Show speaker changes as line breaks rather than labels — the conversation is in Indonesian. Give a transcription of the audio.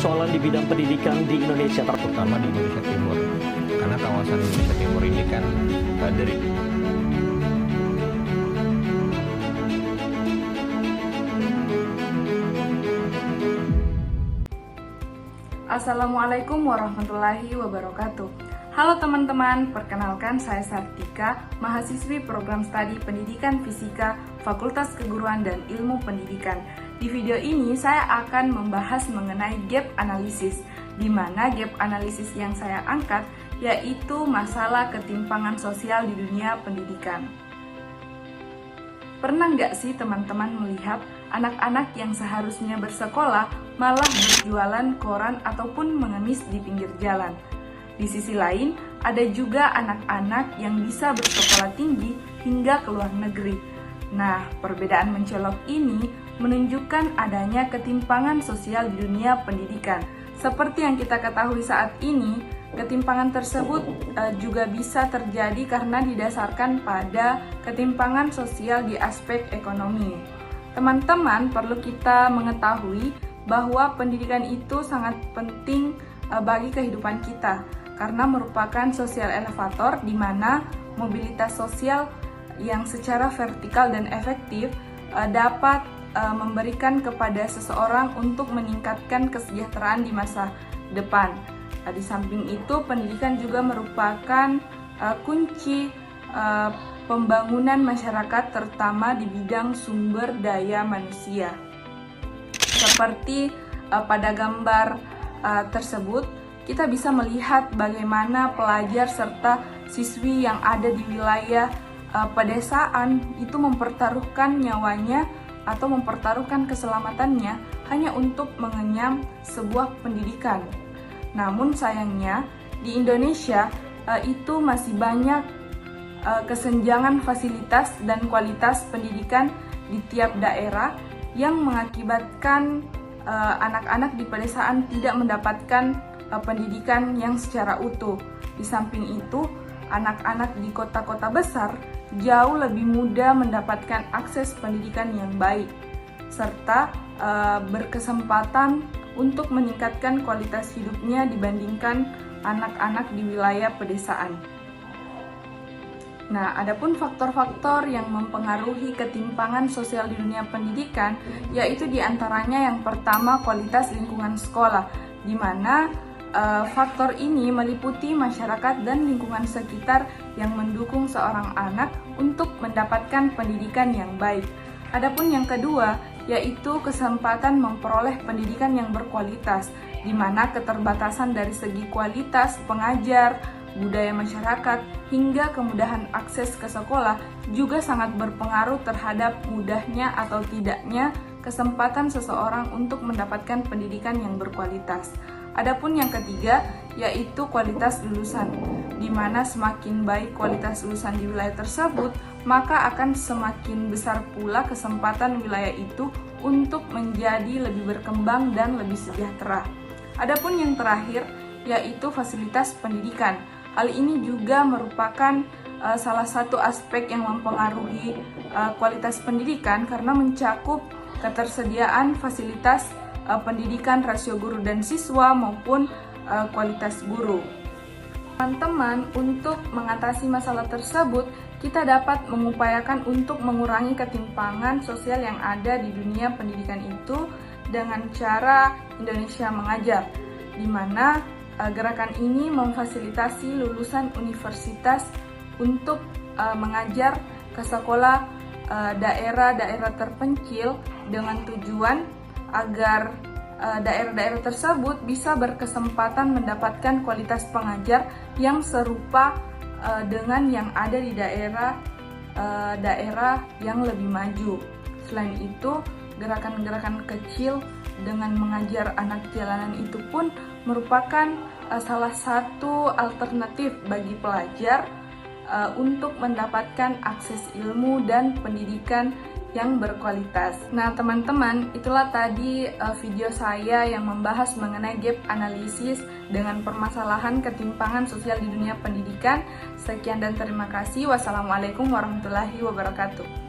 persoalan di bidang pendidikan di Indonesia,
terutama di Indonesia Timur, karena kawasan Indonesia Timur ini kan dari
Assalamualaikum warahmatullahi wabarakatuh. Halo teman-teman, perkenalkan saya Sartika, mahasiswi program studi Pendidikan Fisika, Fakultas Keguruan dan Ilmu Pendidikan. Di video ini saya akan membahas mengenai gap analisis, di mana gap analisis yang saya angkat yaitu masalah ketimpangan sosial di dunia pendidikan. Pernah nggak sih teman-teman melihat anak-anak yang seharusnya bersekolah malah berjualan koran ataupun mengemis di pinggir jalan? Di sisi lain, ada juga anak-anak yang bisa bersekolah tinggi hingga ke luar negeri. Nah, perbedaan mencolok ini menunjukkan adanya ketimpangan sosial di dunia pendidikan. Seperti yang kita ketahui saat ini, ketimpangan tersebut juga bisa terjadi karena didasarkan pada ketimpangan sosial di aspek ekonomi. Teman-teman perlu kita mengetahui bahwa pendidikan itu sangat penting bagi kehidupan kita karena merupakan sosial elevator di mana mobilitas sosial yang secara vertikal dan efektif dapat memberikan kepada seseorang untuk meningkatkan kesejahteraan di masa depan. Di samping itu, pendidikan juga merupakan kunci pembangunan masyarakat terutama di bidang sumber daya manusia. Seperti pada gambar tersebut, kita bisa melihat bagaimana pelajar serta siswi yang ada di wilayah pedesaan itu mempertaruhkan nyawanya atau mempertaruhkan keselamatannya hanya untuk mengenyam sebuah pendidikan. Namun sayangnya di Indonesia itu masih banyak kesenjangan fasilitas dan kualitas pendidikan di tiap daerah yang mengakibatkan anak-anak di pedesaan tidak mendapatkan pendidikan yang secara utuh. Di samping itu, anak-anak di kota-kota besar jauh lebih mudah mendapatkan akses pendidikan yang baik, serta berkesempatan untuk meningkatkan kualitas hidupnya dibandingkan anak-anak di wilayah pedesaan. Nah, adapun faktor-faktor yang mempengaruhi ketimpangan sosial di dunia pendidikan, yaitu diantaranya yang pertama kualitas lingkungan sekolah, di mana faktor ini meliputi masyarakat dan lingkungan sekitar yang mendukung seorang anak untuk mendapatkan pendidikan yang baik. Adapun yang kedua, yaitu kesempatan memperoleh pendidikan yang berkualitas, di mana keterbatasan dari segi kualitas pengajar, budaya masyarakat, hingga kemudahan akses ke sekolah juga sangat berpengaruh terhadap mudahnya atau tidaknya kesempatan seseorang untuk mendapatkan pendidikan yang berkualitas. Adapun yang ketiga, yaitu kualitas lulusan, di mana semakin baik kualitas lulusan di wilayah tersebut, maka akan semakin besar pula kesempatan wilayah itu untuk menjadi lebih berkembang dan lebih sejahtera. Adapun yang terakhir, yaitu fasilitas pendidikan. Hal ini juga merupakan salah satu aspek yang mempengaruhi kualitas pendidikan karena mencakup ketersediaan fasilitas pendidikan, rasio guru dan siswa maupun kualitas guru. Teman-teman, untuk mengatasi masalah tersebut, kita dapat mengupayakan untuk mengurangi ketimpangan sosial yang ada di dunia pendidikan itu dengan cara Indonesia Mengajar, di mana gerakan ini memfasilitasi lulusan universitas untuk mengajar ke sekolah daerah-daerah terpencil dengan tujuan agar daerah-daerah tersebut bisa berkesempatan mendapatkan kualitas pengajar yang serupa dengan yang ada di daerah yang lebih maju. Selain itu, gerakan-gerakan kecil dengan mengajar anak jalanan itu pun merupakan salah satu alternatif bagi pelajar untuk mendapatkan akses ilmu dan pendidikan yang berkualitas. Nah teman-teman, itulah tadi video saya yang membahas mengenai gap analisis dengan permasalahan ketimpangan sosial di dunia pendidikan. Sekian dan terima kasih. Wassalamualaikum warahmatullahi wabarakatuh.